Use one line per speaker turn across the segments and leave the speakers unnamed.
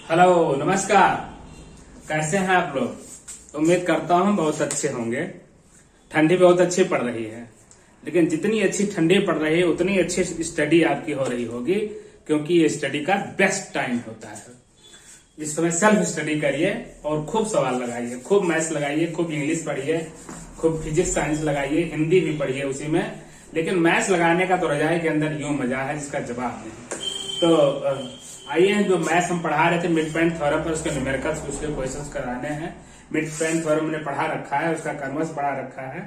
Hello, नमस्कार। कैसे हैं आप लोग? उम्मीद करता हूं बहुत अच्छे होंगे। ठंडी बहुत अच्छी पड़ रही है, लेकिन जितनी अच्छी ठंडी पड़ रही है उतनी अच्छी स्टडी आपकी हो रही होगी, क्योंकि ये स्टडी का बेस्ट टाइम होता है। इस समय सेल्फ स्टडी करिए और खूब सवाल लगाइए, खूब मैथ्स लगाइए, खूब इंग्लिश पढ़िए, खूब फिजिक्स साइंस लगाइए, हिंदी भी पढ़िए उसी में। लेकिन मैथ्स लगाने का तो रजाई के अंदर यूं मजा है जिसका जवाब नहीं। तो आइए, जो मैथ्स हम पढ़ा रहे थे मिड पॉइंट थ्योरम पर, उसके न्यूमेरिकल्स उसके क्वेश्चंस कराने हैं। मिड पॉइंट थ्योरम ने पढ़ा रखा है, उसका कन्वर्स पढ़ा रखा है,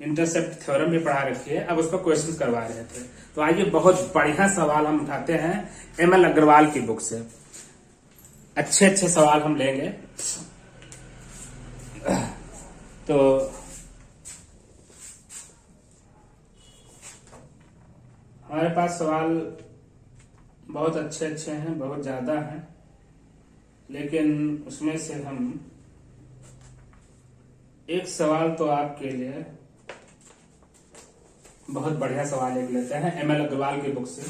इंटरसेप्ट थ्योरम भी पढ़ा रखी है। अब उसका क्वेश्चंस करवा रहे थे। तो आइए, बहुत बढ़िया सवाल हम उठाते हैं एमएल अग्रवाल की बुक से। अच्छे अच्छे सवाल हम लेंगे। तो हमारे पास सवाल बहुत अच्छे अच्छे हैं, बहुत ज्यादा हैं, लेकिन उसमें से हम एक सवाल तो आपके लिए बहुत बढ़िया सवाल एक लेते हैं एमएल अग्रवाल की बुक से।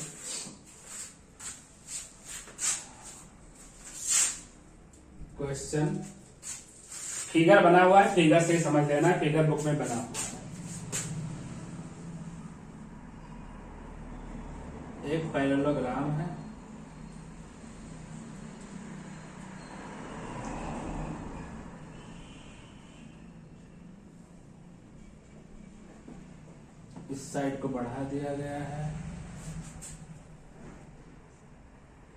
क्वेश्चन फिगर बना हुआ है, फिगर से समझ लेना, फिगर बुक में बना हुआ है। एक पैरेललोग्राम है, इस साइड को बढ़ा दिया गया है,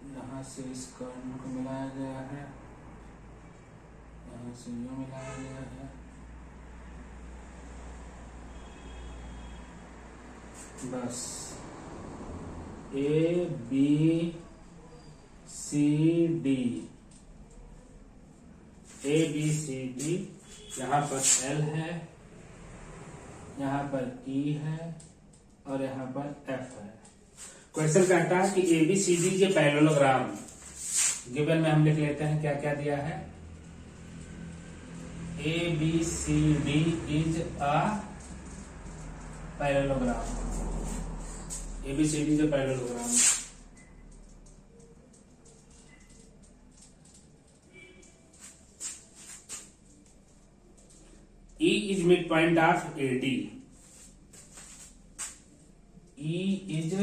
यहां से इस कर्व को मिलाया गया है, यहां से यूं मिलाया गया है। बस A B C D, A B C D, यहाँ पर एल है, यहाँ पर ई है और यहाँ पर एफ है। क्वेश्चन कहता है कि ए बी सी डी ये पैरेललोग्राम गिवन में हम लिख लेते हैं क्या क्या दिया है। A B C D is a parallelogram. ABCD जो पैरेललोग्राम है। E is midpoint of AD. E is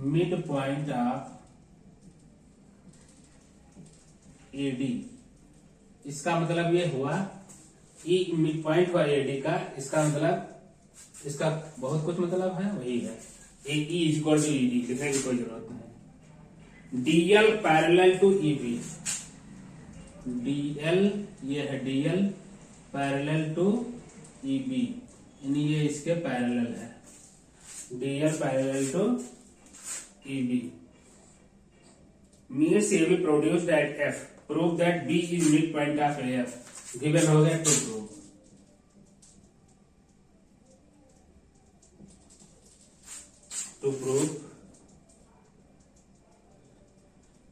midpoint of AD। इसका मतलब ये हुआ E midpoint हुआ AD का, इसका मतलब इसका बहुत कुछ मतलब है, वही है A E equal to E D, लिखने की कोई जरूरत नहीं। DL parallel to EB, DL ये है डीएल पैरेलल टू ईबी, यानी ये इसके पैरेलल है। DL parallel to EB means A B produced at F, prove that B is mid point of F. Given हो गया to prove. To prove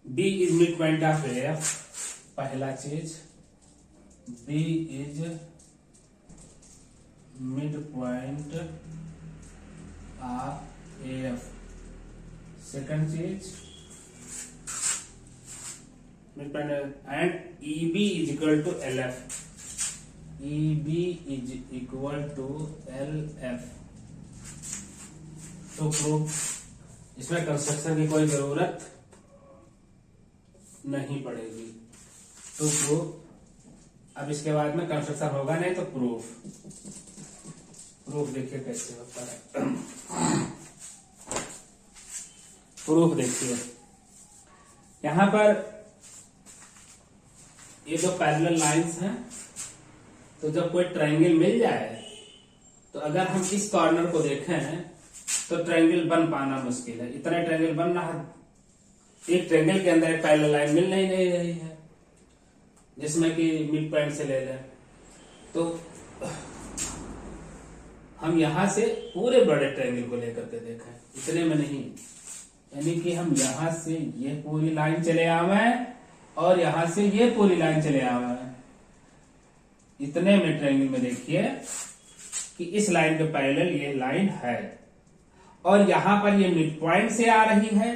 B is midpoint of AF, पहला चीज B is midpoint of AF। Second चीज midpoint and EB is equal to LF। EB is equal to LF। तो proof, इसमें construction की कोई जरूरत नहीं पड़ेगी। तो प्रूफ, अब इसके बाद में कंस्ट्रक्शन होगा नहीं तो प्रूफ। प्रूफ देखिए कैसे होता है। प्रूफ देखिए, यहां पर ये जो पैरेलल लाइंस हैं, तो जब कोई ट्रायंगल मिल जाए तो अगर हम इस कॉर्नर को देखें तो ट्रायंगल बन पाना मुश्किल है। इतना ट्रायंगल बन रहा है, एक ट्रायंगल के अंदर एक पैरेलल लाइन मिल नहीं रही है, जिसमें कि मिड पॉइंट से ले लें। तो हम यहां से पूरे बड़े ट्रायंगल को लेकर के देखें, इतने में नहीं, यानी कि हम यहां से ये पूरी लाइन चले आवे और यहां से ये पूरी लाइन चले आवे। इतने में ट्रायंगल में देखिए कि इस लाइन के पैरेलल ये लाइन है और यहां पर ये मिड पॉइंट से आ रही है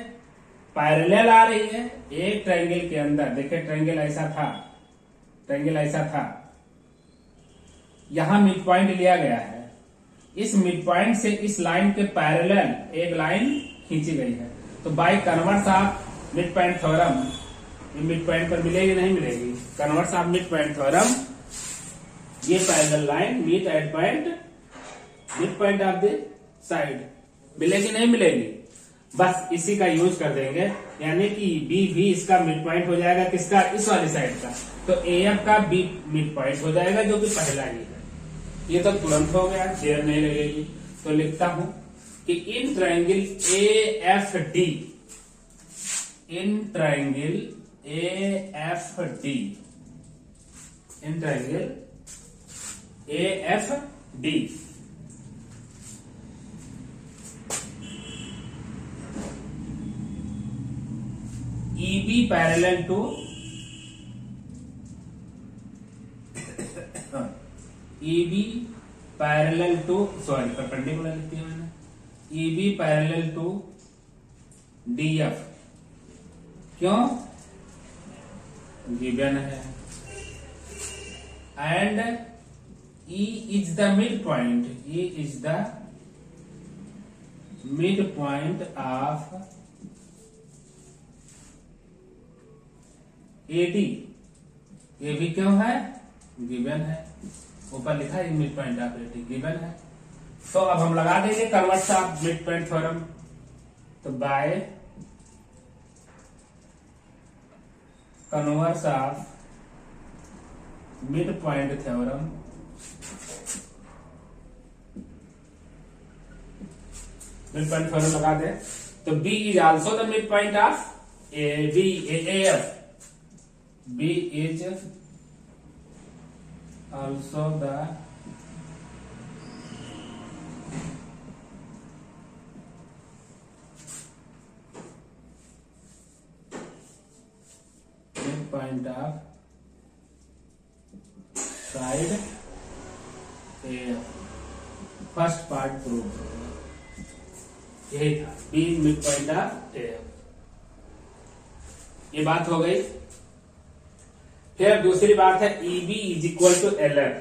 पैरेलल आ रही है एक ट्रायंगल के अंदर। देखिए ट्रायंगल ऐसा था, यहां मिड पॉइंट लिया गया है, इस मिड पॉइंट से इस लाइन के पैरेलल एक लाइन खींची गई है। तो by converse of mid point theorem, mid point पर मिलेगी नहीं मिलेगी, converse of mid point theorem, ये parallel line meet at point mid point of the side, मिलेगी नहीं मिलेगी, बस इसी का यूज कर देंगे। यानी कि बी भी इसका मिड पॉइंट हो जाएगा, किसका, इस वाली साइड का। तो एफ का बी मिड पॉइंट हो जाएगा, जो कि पहला ही है। ये तो तुरंत हो गया, देर नहीं लगेगी। तो लिखता हूं कि in triangle A F D, in triangle A F D, in triangle A F D, EB parallel to EB parallel to, sorry perpendicular लिखती है मैंने, EB पैरेलल टू DF, क्यों, गिवन है, and E is the mid point, E is the mid point of AD, ये भी क्यों है, given है, ऊपर लिखा है mid point of AD, given है। तो अब हम लगा देंगे converse of mid point theorem. तो by converse of mid point theorem, mid point theorem लगा दे, तो B is also the mid point of AF, B is also the midpoint of side AF। First part prove, यही था, B midpoint of AF। ये बात हो गई। फिर दूसरी बात है EB is equal to LF।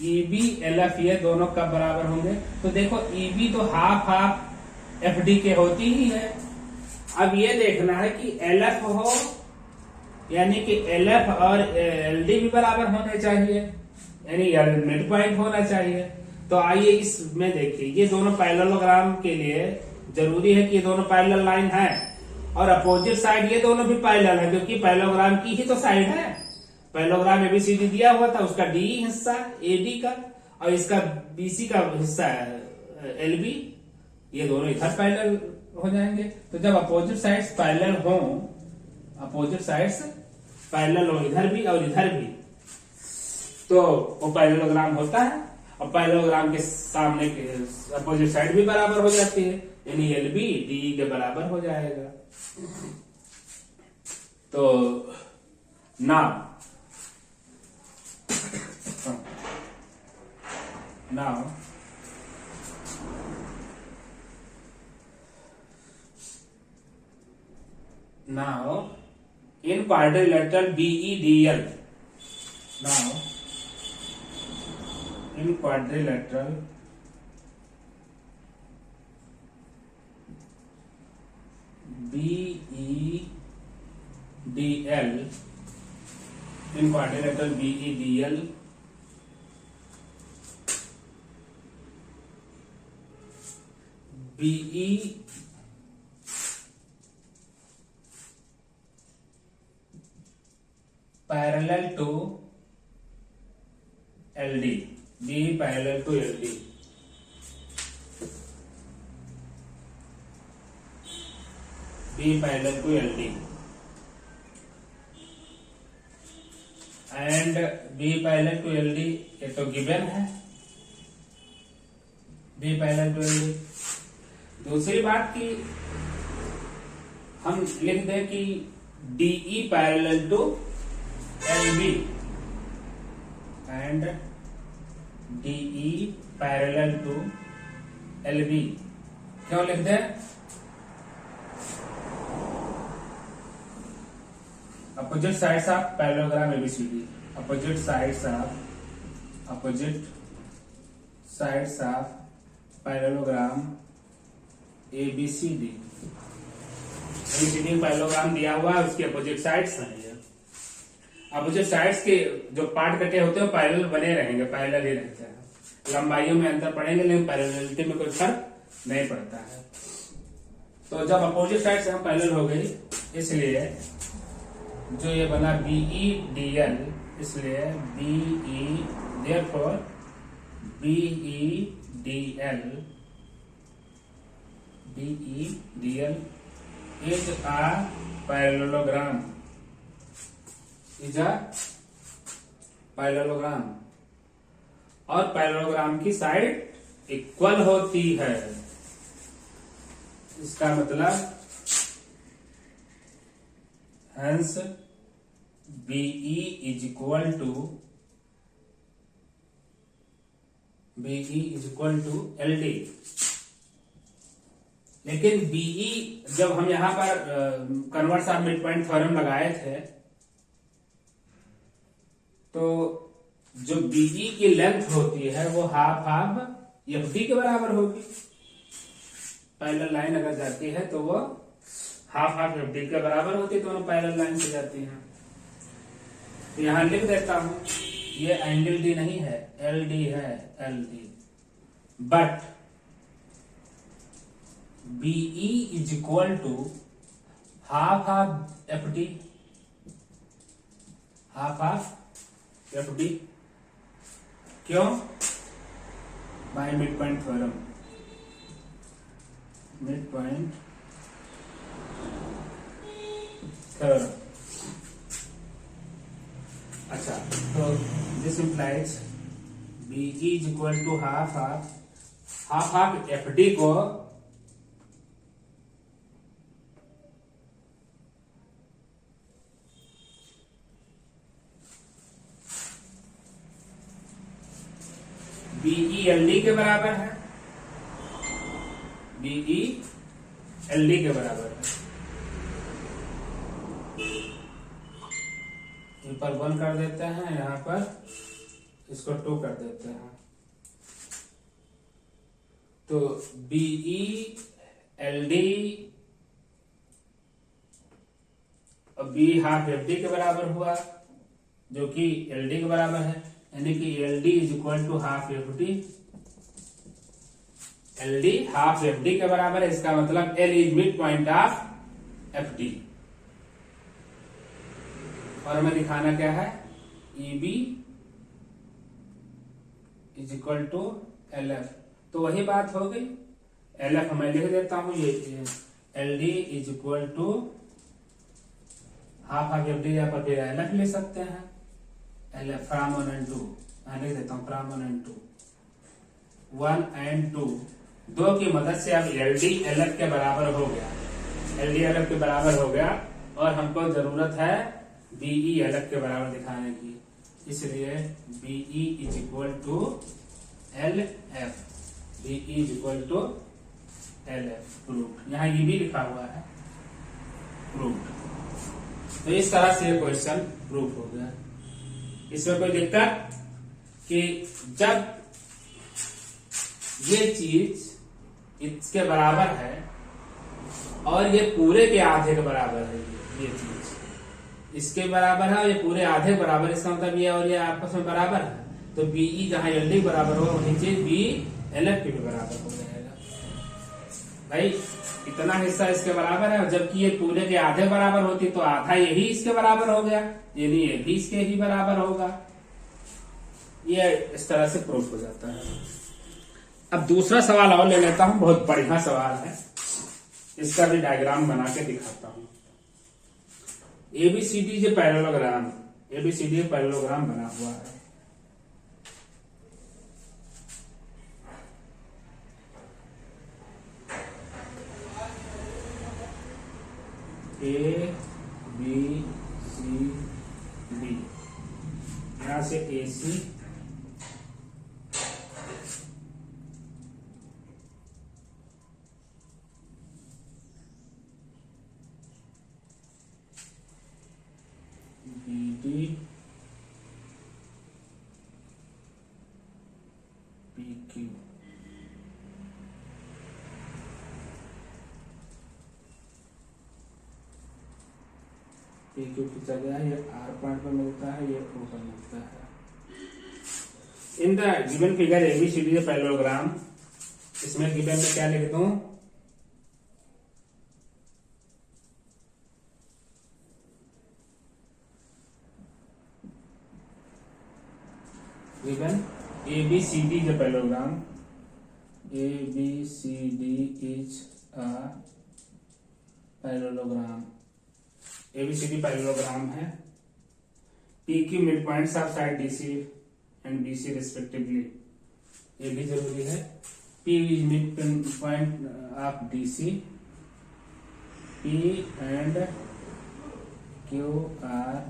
EB LF ये दोनों कब बराबर होंगे, तो देखो EB तो हाफ हाफ FD के होती ही है। अब ये देखना है कि LF हो, यानी कि LF और LD भी बराबर होने चाहिए, यानी मिड पॉइंट होना चाहिए। तो आइए इसमें देखिए, ये दोनों पैरेललोग्राम के लिए जरूरी है कि ये दोनों पैरेलल लाइन है, और अपोजिट साइड ये दोनों भी पैरेलल है, क्योंकि पैरेललोग्राम की ही तो साइड है। पैरेललोग्राम ABCD दिया हुआ था, उसका D हिस्सा AD का, और इसका BC का हिस्सा LB, ये दोनों इधर पैरेलल हो जाएंगे। तो जब अपोजिट साइड्स पैरेलल हो, अपोजिट साइड्स पैरेलल हो, इधर भी और इधर भी, तो वो पैरेललोग्राम होता है। और पैरेललोग्राम के सामने के अपोजिट साइड भी बराबर हो जाती है, यानी LB DE के बराबर हो जाएगा। तो now in quadrilateral BEDL, now in quadrilateral BEDL, in quadrilateral BEDL, BE parallel to LD, BE parallel to LD, BE parallel to LD, and BE parallel to LD ये तो गिवन है, BE parallel to LD। दूसरी बात की हम लिख दें कि DE parallel to LB and DE parallel to LB, क्यों लिख दें, opposite sides of parallelogram ABCD, opposite sides of parallelogram ABCD, ABCD parallelogram दिया हुआ है, उसके अपोजिट साइड्स हैं ये। अपोजिट साइड्स के जो पार्ट कटे होते हैं पैरेलल बने रहेंगे, पैरेलल ही रहते हैं, लंबाइयों में अंतर पड़ेंगे लेकिन पैरेललिटी में कोई फर्क नहीं पड़ता है। तो जब अपोजिट साइड्स यहाँ पैरेलल हो गई, इसलिए जो ये बना BEDL, इसलिए therefore BEDL is a parallelogram, और पैरेललोग्राम की साइड इक्वल होती है। इसका मतलब hence BE is equal to LD। लेकिन BE जब हम यहां पर converse of mid point theorem लगाए थे, तो जो BE की लेंथ होती है वो हाफ FD के बराबर होगी। पैरेलल लाइन अगर जाती है तो वो हाफ FD के बराबर होती है, दोनों पैरेलल लाइन से जाती हैं। तो यहां लिख देता हूं, ये एंगल D नहीं है, LD है, LD। But BE is equal to half FD, क्यों? बाय मिड पॉइंट थ्योरम, अच्छा, तो this implies BE is equal to half FD को BE LD के बराबर है, BE LD के बराबर है। पर 1 कर देते हैं, यहां पर इसको 2 कर देते हैं। तो BE LD और B हाफ FD के बराबर हुआ, जो कि LD के बराबर है, यानी कि LD is equal to half FD। LD half FD के बराबर है, इसका मतलब L is mid point of FD। और हमें दिखाना क्या है, EB is equal to LF। तो वही बात हो गई, LF मैं लिख देता हूं, ये LD is equal to half FD, या पर फिर LF ले सकते हैं, LF फ्रॉम 1 and 2, मैं लिख देता हूं फ्रॉम 1 and 2, 1 and 2, 2 की मदद से अब LD LF के बराबर हो गया, LD LF के बराबर हो गया, और हमको जरूरत है BE LF के बराबर दिखाने की, इसलिए BE is equal to LF, BE is equal to LF, proof. यहाँ EB लिखा हुआ है, प्रूफ। तो इस तरह से ये क्वेश्चन प्रूफ हो गया। इसमें कोई दिक्कत कि जब ये चीज इसके बराबर है और ये पूरे के आधे के बराबर है, ये चीज इसके बराबर है और ये पूरे आधे बराबर, इसका मतलब ये और ये आपस में बराबर है, तो BE जहां LD बराबर होगा वही चीज BE LF के भी बराबर हो जाएगा। भाई इतना हिस्सा इसके बराबर है, जबकि ये पूरे के आधे बराबर होती तो आधा यही इसके बराबर हो गया, यानी ये भी इसके ही बराबर होगा। ये इस तरह से प्रूफ हो जाता है। अब दूसरा सवाल और ले लेता हूं, बहुत बढ़िया सवाल है, इसका भी डायग्राम बना के दिखाता हूं। ABCD जो पैरेललोग्राम, ABCD पैरेललोग्राम बना हुआ है, ABCD, यहां से AC, D P Q. P Q की जगह ये आर पॉइंट पर मिलता है, ये ओ पर मिलता है। In the given figure ABCD parallelogram, इसमें गिवन में क्या लिख दूं, given ABCD is a parallelogram. ABCD is a parallelogram. ABCD parallelogram है। PQ mid points of side DC and BC respectively, ये भी जरूरी है। P is mid point of DC, P and Q are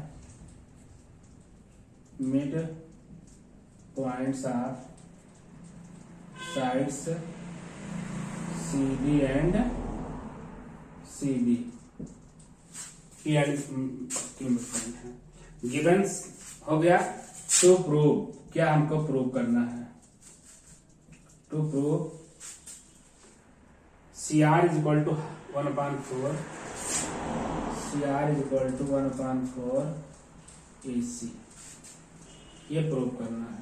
mid points of sides CD and CB। P and Q mid point है। गिवंस हो गया। To prove, क्या हमको prove करना है, to prove CR is equal to 1/4, CR is equal to 1/4 AC, ये prove करना है।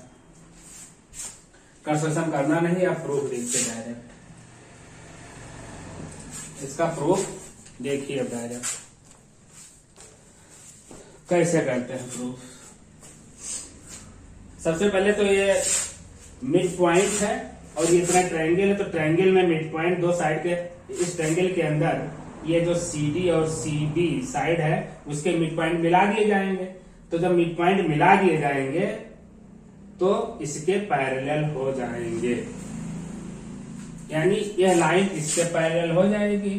कंस्ट्रक्शन करना नहीं, आप प्रूफ देखिए डायरेक्ट। इसका प्रूफ देखिए डायरेक्ट कैसे करते हैं प्रूफ। सबसे पहले तो ये मिड पॉइंट है और ये इतना ट्रायंगल है, तो ट्रायंगल में मिड पॉइंट दो साइड के, इस ट्रायंगल के अंदर ये जो CD और CB साइड है उसके मिड पॉइंट मिला दिए जाएंगे। तो जब मिड पॉइंट मिला दिए जाएंगे तो इसके पैरेलल हो जाएंगे, यानी यह लाइन इसके पैरेलल हो जाएगी।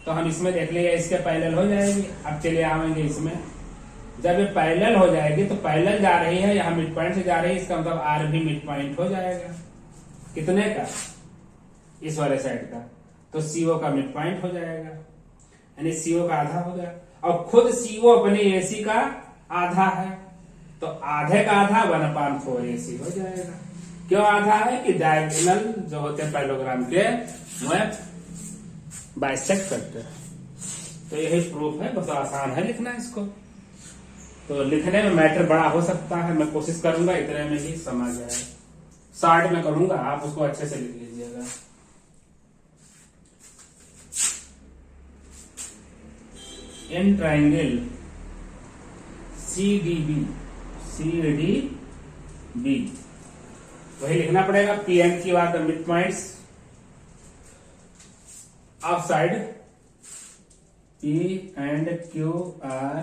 तो हम इसमें देख लेंगे इसके पैरेलल हो जाएगी। अब चले आएंगे इसमें, जब ये पैरेलल हो जाएगी तो पैरेलल जा रही है, यहाँ मिड पॉइंट से जा रही है, इसका मतलब आर भी मिड पॉइंट हो जाएगा। कितने का, इस वाले साइड का, तो CO का मिड पॉइंट हो जाएगा, यानी CO का आधा हो गया। और खुद CO अपने AC का आधा है, तो आधे का आधा 1/4 AC हो जाएगा। क्यों आधा है कि डायगोनल जो होते हैं पैरेललोग्राम के वह बाइसेक्ट करते हैं। तो यही प्रूफ है, बहुत आसान है लिखना इसको। तो लिखने में मैटर बड़ा हो सकता है, मैं कोशिश करूंगा इतने में ही समझ जाए। शॉर्ट में करूंगा, आप उसको अच्छे से लिख लीजिएगा। इन ट्रायंगल CDB वही लिखना पड़ेगा। P and Q are the midpoints of side, P and Q are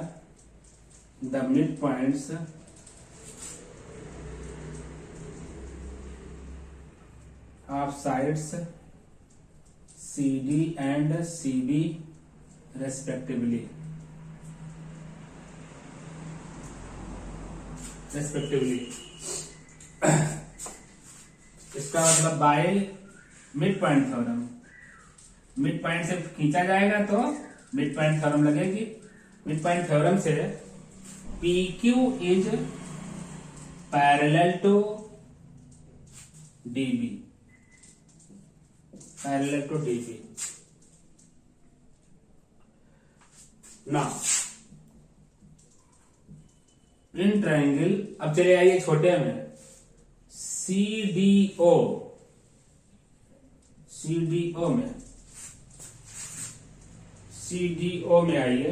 the midpoints of sides CD and CB respectively। इसका मतलब by mid point theorem, mid point से खींचा जाएगा तो मिड पॉइंट थ्योरम लगेगी। मिड पॉइंट थ्योरम से PQ is parallel to DB, parallel to DB। ना in triangle, अब चले आइए छोटे में, CDO में आइए।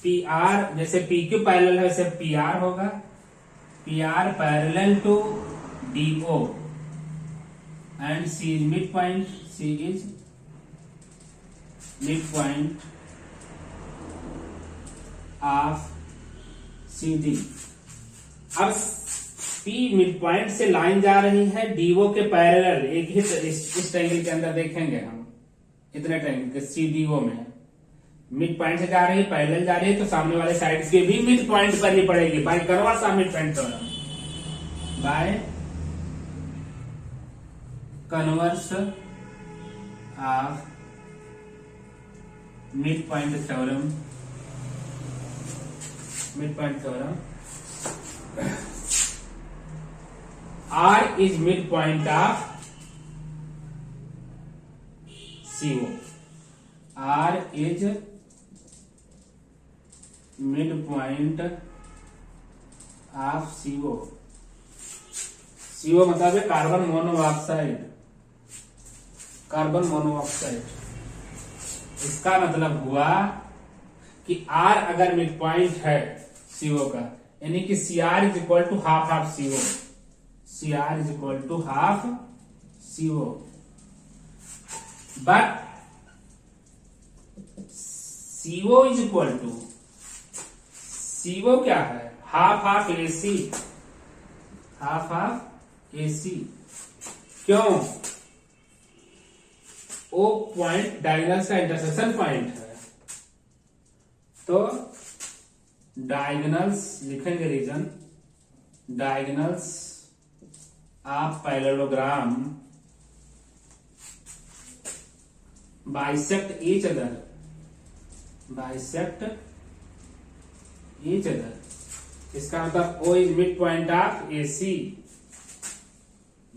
PR जैसे PQ पैरेलल है वैसे PR होगा, PR parallel to DO and C is mid point, C is mid point of CD। अब P मिड पॉइंट से लाइन जा रही है DO के पैरेलल, एक ही इस ट्रायंगल के अंदर देखेंगे हम, इतने ट्रायंगल के CDO में मिड पॉइंट से जा रही है, पैरेलल जा रही है, तो सामने वाले साइड के भी मिड पॉइंट पर ही पड़ेगी bye converse of mid point theorem, bye converse of mid point theorem mid point theorem, R is midpoint of CO. R is midpoint of CO. CO मतलब है कार्बन मोनोऑक्साइड, कार्बन मोनोऑक्साइड। इसका मतलब हुआ कि R अगर mid point है CO का, यानी कि CR is equal to half of CO, CR is equal to half CO, but CO is equal to, CO क्या है, half of AC, half of AC। क्यों? O पॉइंट डायगोनल का intersection point है, तो diagonals लिखेंगे, reason diagonals of parallelogram bisect each other, bisect each other. इसका मतलब O is mid point of AC,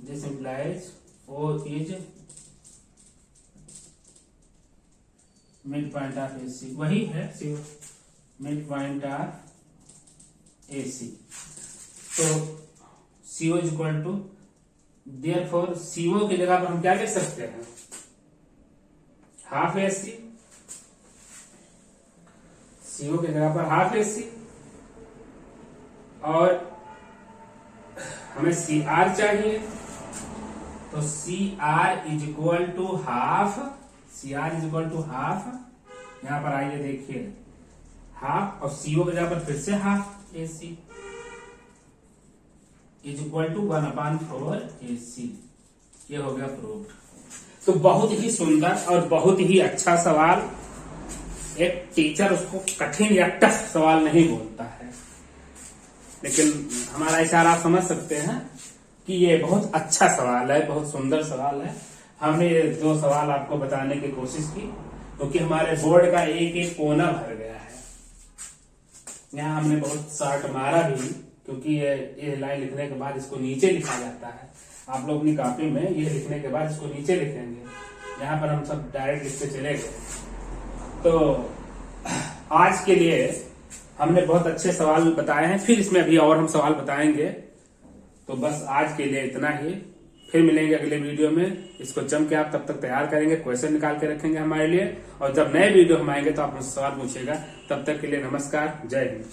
this implies O is mid point of AC, वही है CO, mid point of AC। तो CO is equal to, therefore CO की जगह पर हम क्या लिख सकते हैं, हाफ AC, CO की जगह पर हाफ AC, और हमें CR चाहिए, तो CR is equal to half, CR is equal to half, यहां पर आइए देखिए, हाफ, और CO की जगह पर फिर से half AC is equal to 1/4 AC। ये हो गया प्रूव्ड। तो बहुत ही सुंदर और बहुत ही अच्छा सवाल, एक टीचर उसको कठिन या टफ सवाल नहीं बोलता है, लेकिन हमारा इशारा आप समझ सकते हैं कि ये बहुत अच्छा सवाल है, बहुत सुंदर सवाल है। हमने ये 2 सवाल आपको बताने की कोशिश की, क्योंकि हमारे बोर्ड का एक एक कोना भर गया है। यहाँ हमने बहुत शॉर्ट मारा भी, क्योंकि ये लाइन लिखने के बाद इसको नीचे लिखा जाता है। आप लोग अपनी कॉपी में ये लिखने के बाद इसको नीचे लिखेंगे, यहाँ पर हम सब डायरेक्ट लिखते चले गए। तो आज के लिए हमने बहुत अच्छे सवाल बताए हैं, फिर इसमें अभी और हम सवाल बताएंगे। तो बस आज के लिए इतना ही, फिर मिलेंगे अगले वीडियो में। इसको जम के आप तब तक तैयार करेंगे, क्वेश्चन निकाल के रखेंगे हमारे लिए, और जब नए वीडियो हम आएंगे तो आप मुझसे सवाल पूछिएगा। तब तक के लिए नमस्कार, जय हिंद।